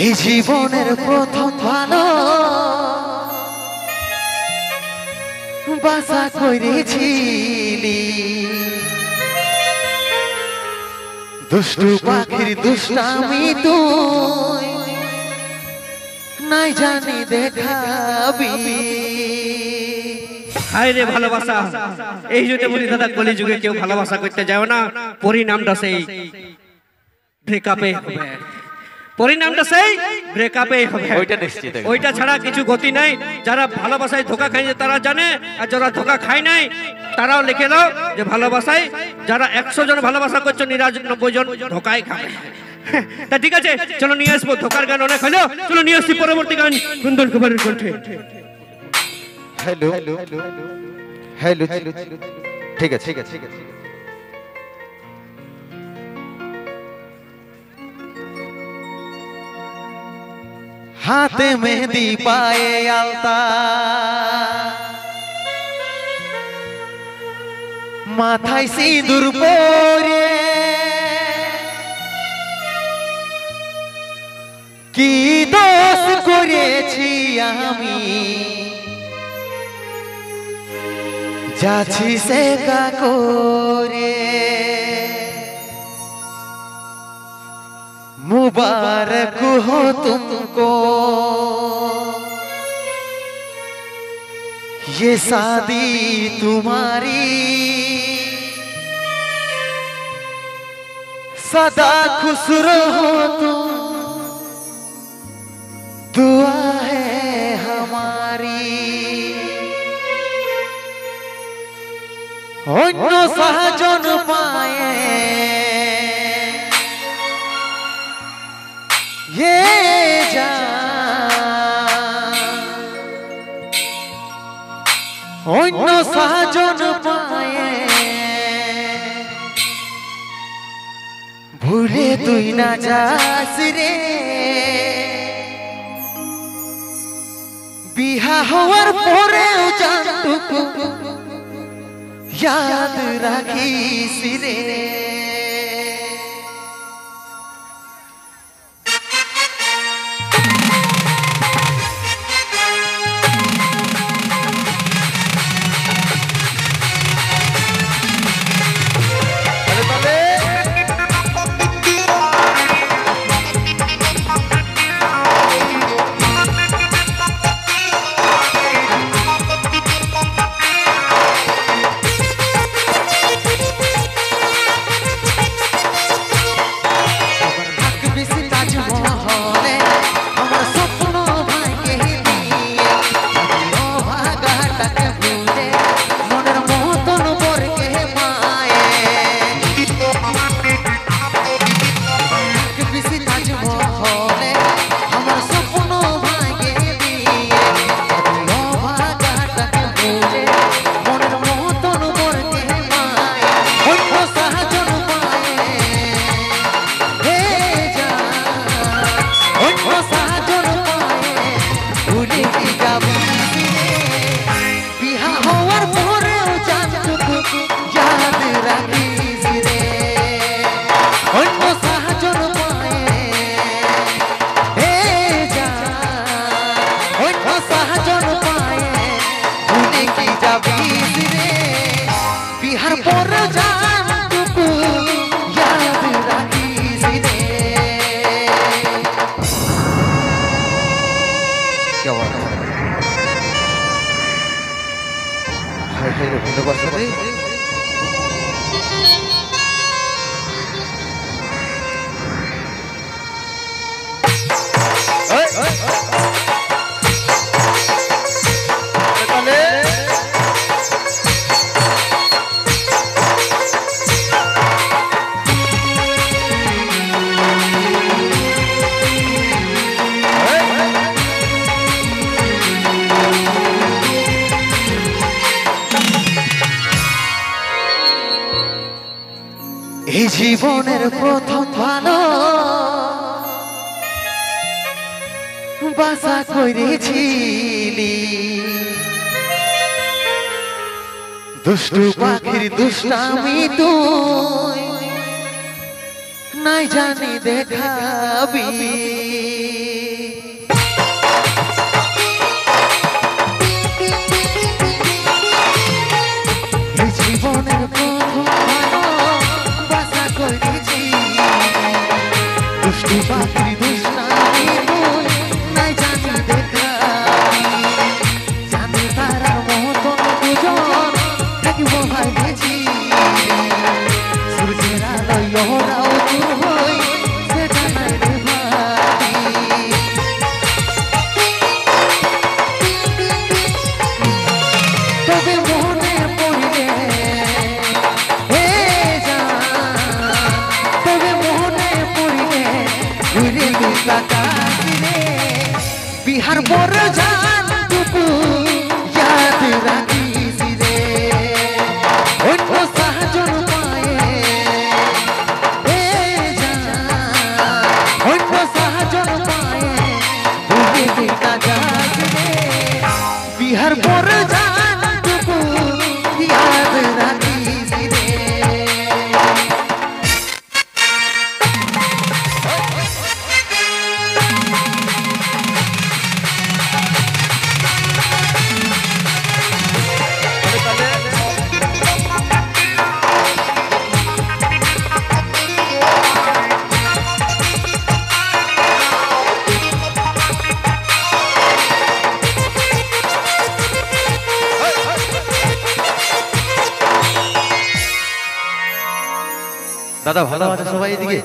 এই জীবনের প্রথম ভালো বাসা করেছিলি, দুষ্টু পাখির দুষ্টামি তুই নাই জানি দেখাবি। হায় রে ভালোবাসা, এই জন্য বলি দাদা কলি যুগে কেউ ভালোবাসা করতে যায় না, পরিণামটা সেই ব্রেকআপে হবে। পরিণামটা সেই ব্রেকআপে হবে, ওইটা নিশ্চিত, ওইটা ছাড়া কিছু গতি নাই। যারা ভালোবাসায় ধোকা খাইছে তারা জানে, আর যারা ধোকা খায় নাই তারাও লিখে দাও যে ভালোবাসায় যারা 100 জন ভালোবাসা করছো 99 জন ধোকায় খায়। তা ঠিক আছে, চলো নিয়ে আসবো, ধোকার গান অনেক হলো, চলো নিয়ে আসছি পরবর্তী গান কুন্দন কুমারের কণ্ঠে। হ্যালো হ্যালো, ঠিক আছে ঠিক আছে। हाथे मेहंदी पाए आलता, माथाय सिंदूर परे की दोष करेছি আমি, যাচ্ছি সে কা করে। मुबारक हो तुमको ये शादी तुम्हारी, सदा खुश रहो तुम, दुआ है हमारी। অন্য সাজন পায়ে ये অন্য সাজন পায়ে ভুলে তুই না যাস রে, বিহা হওয়ার পরেও জানটুকু याद রাখিস রে। এই জীবনের প্রথম ভালো বাসা করেছিলি, দুষ্টু পাখির দুষ্টামি তুই নাই জানি দেখাবি। দুষ্টু পাখির দুষ্টামি তুই নাই জানি দেখাবি জানি তারার মতন দুজন থাকিব ভাই বেঁচি সূর্যের আলোয় ওরাও দূর হই সেটা নাই রে ভাবি তবে মনে পড়িলে হে জান তবে মনে পড়িলে ঘুরে দুটা কাশিরে বিহার বড় জান টুকু ইয়াদ রাখিস রে অন্য সাহায্য পায়ে হে জান অন্য সাহায্য পায়ে ঘুরে দুটা কাশিরে বিহার বড় জান টুকু ইয়াদ রাখিস রে দাদা ভালো আছে সবাই এদিকে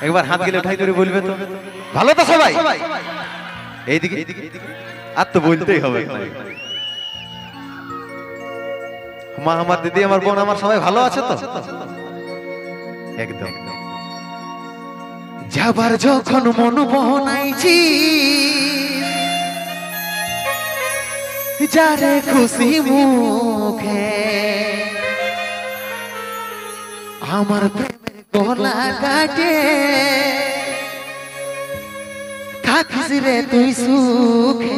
একবার হাত গেলে উঠাই করে বলবে তো ভালো তো সবাই এইদিকে আর তো বলতেই হবে মা আমার দিদি আমার বোন আমার সবাই ভালো আছে তো একদম যাবার যখন মন বনাইছি যারে খুশি মুখে আমার প্রেমের গলা কাটে থাকিস রে তুই সুখে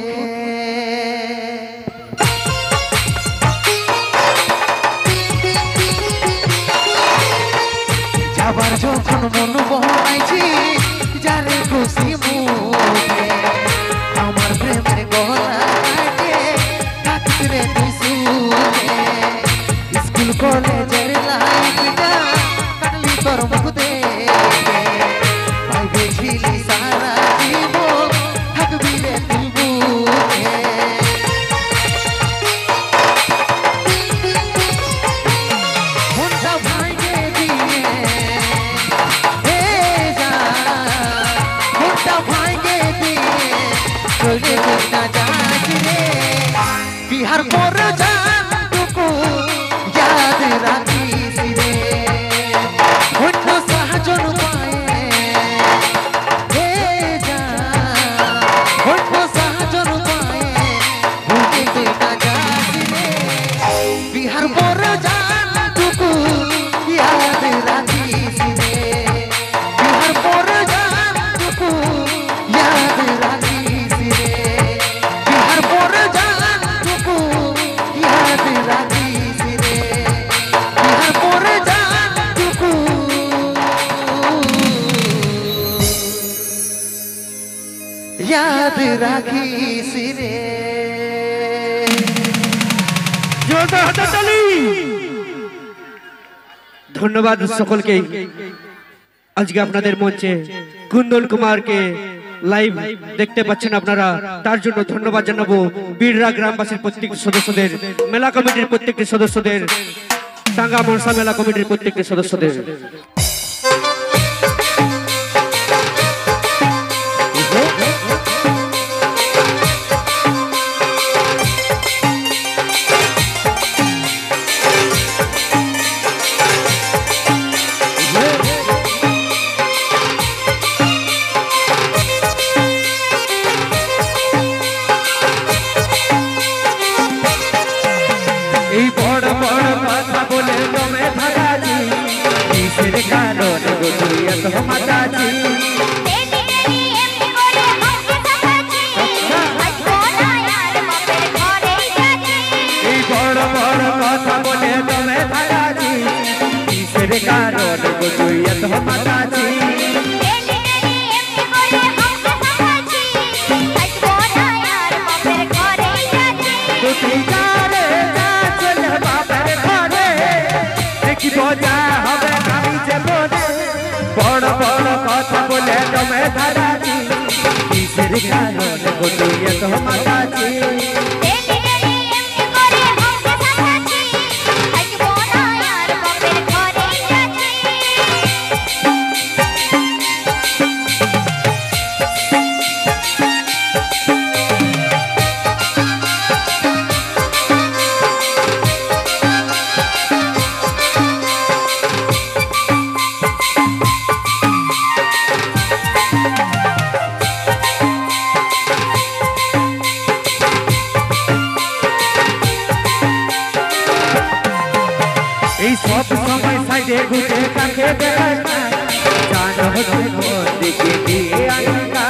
যাবার যখন মন বনাইছি যারে খুশি মুখে আমার প্রেমের গলা কাটে থাকিস রে তুই সুখে স্কুল কলেজের লাইফটা কাটলি তোর মুখ দেখে ভাইবেছিলি সারা জীবন থাকবি রে তুই বুকে মনটা ভাঙে দিয়ে হে জান মনটা ভাঙে দিয়ে চলে না যাস রে বিহার পর জান টুকু याद राखिस रे অন্য সাহায্য পায়ে হে জান অন্য সাহায্য পায়ে ভুলে তুই না যাস রে বিহার বড় জান টুকু याद রাখিস রে বিহার বড় জান টুকু याद রাখিস রে বিহার বড় জান টুকু याद রাখিস রে বিহার বড় জান টুকু याद রাখিস রে জোরদার হাততালি। ধন্যবাদ সকলকে। আজকে আপনাদের মঞ্চে কুন্দন কুমারকে লাইভ দেখতে পাচ্ছেন আপনারা, তার জন্য ধন্যবাদ জানাবো বীররা গ্রামবাসীর প্রত্যেকটি সদস্যদের, মেলা কমিটির প্রত্যেকটি সদস্যদের, টাঙ্গা মনসা মেলা কমিটির প্রত্যেকটি সদস্যদের। এই বড় বড় কথা বলে তুমি ভাগাজি, কিসের কারণ গো তুই এত মাতাজি? এই বড় বড় কথা বলে তুমি ভাগাজি, কিসের কারণ গো তুই এত মাতাজি? বড় বড় কথা ধারাছি কিসের কারণে গো তুই এত মাতাছি এই সব সময় সাইডে ঘুরে কাকে দেখাস না জানো হচ্ছে মন দিকে দিয়ে আনকা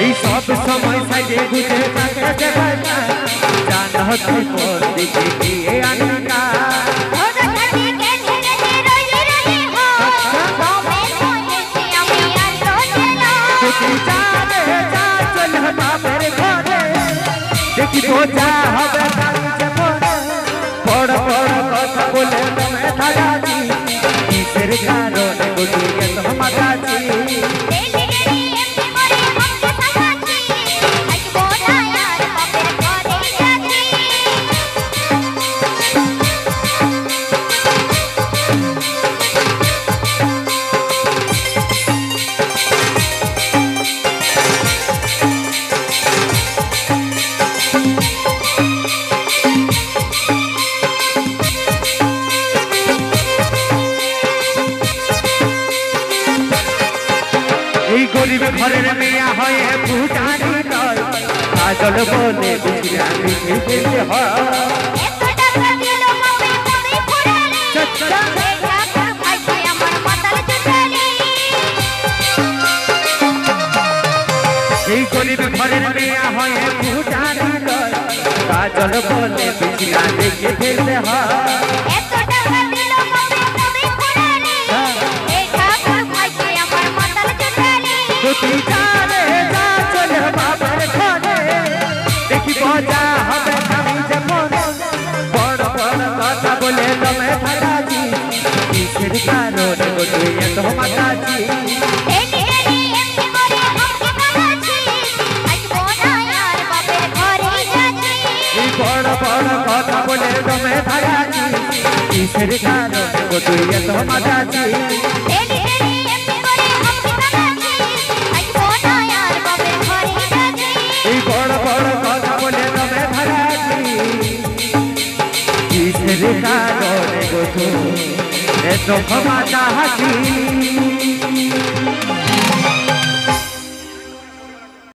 এই সব সময় সাইডে ঘুরে কাকে দেখাস না জানো হচ্ছে মন দিকে দিয়ে আনকা দেখি বোঝা হবে বড় বড় কথা বলে তুমি ধারাছি কিসের কারণে বুঝিয়ে তো মাতাছি এই গরিব ঘরের মেয়া হয়ে ফুটানি নয় কাজল বলে বিছানি খেতে হয় এই গরিব ঘরের মেয়া হয়ে ফুটানি নয় কাজল বলে বিছানি খেতে হয় তুই জানে যা চলে বাবার ঘরে দেখি মজা হবে আমি যেমন বড় বড় কথা বলে তুমি ধারাছি কিসের কারণে গো তুই এত মাতাছি এই বড় বড় কথা বলে তুমি ধারাছি কিসের কারণে গো তুই এত মাতাছি এই বড় বড় কথা বলে তবে ধারাছি কিসের কারণে গো তুই এত ক্ষমা চাহাছি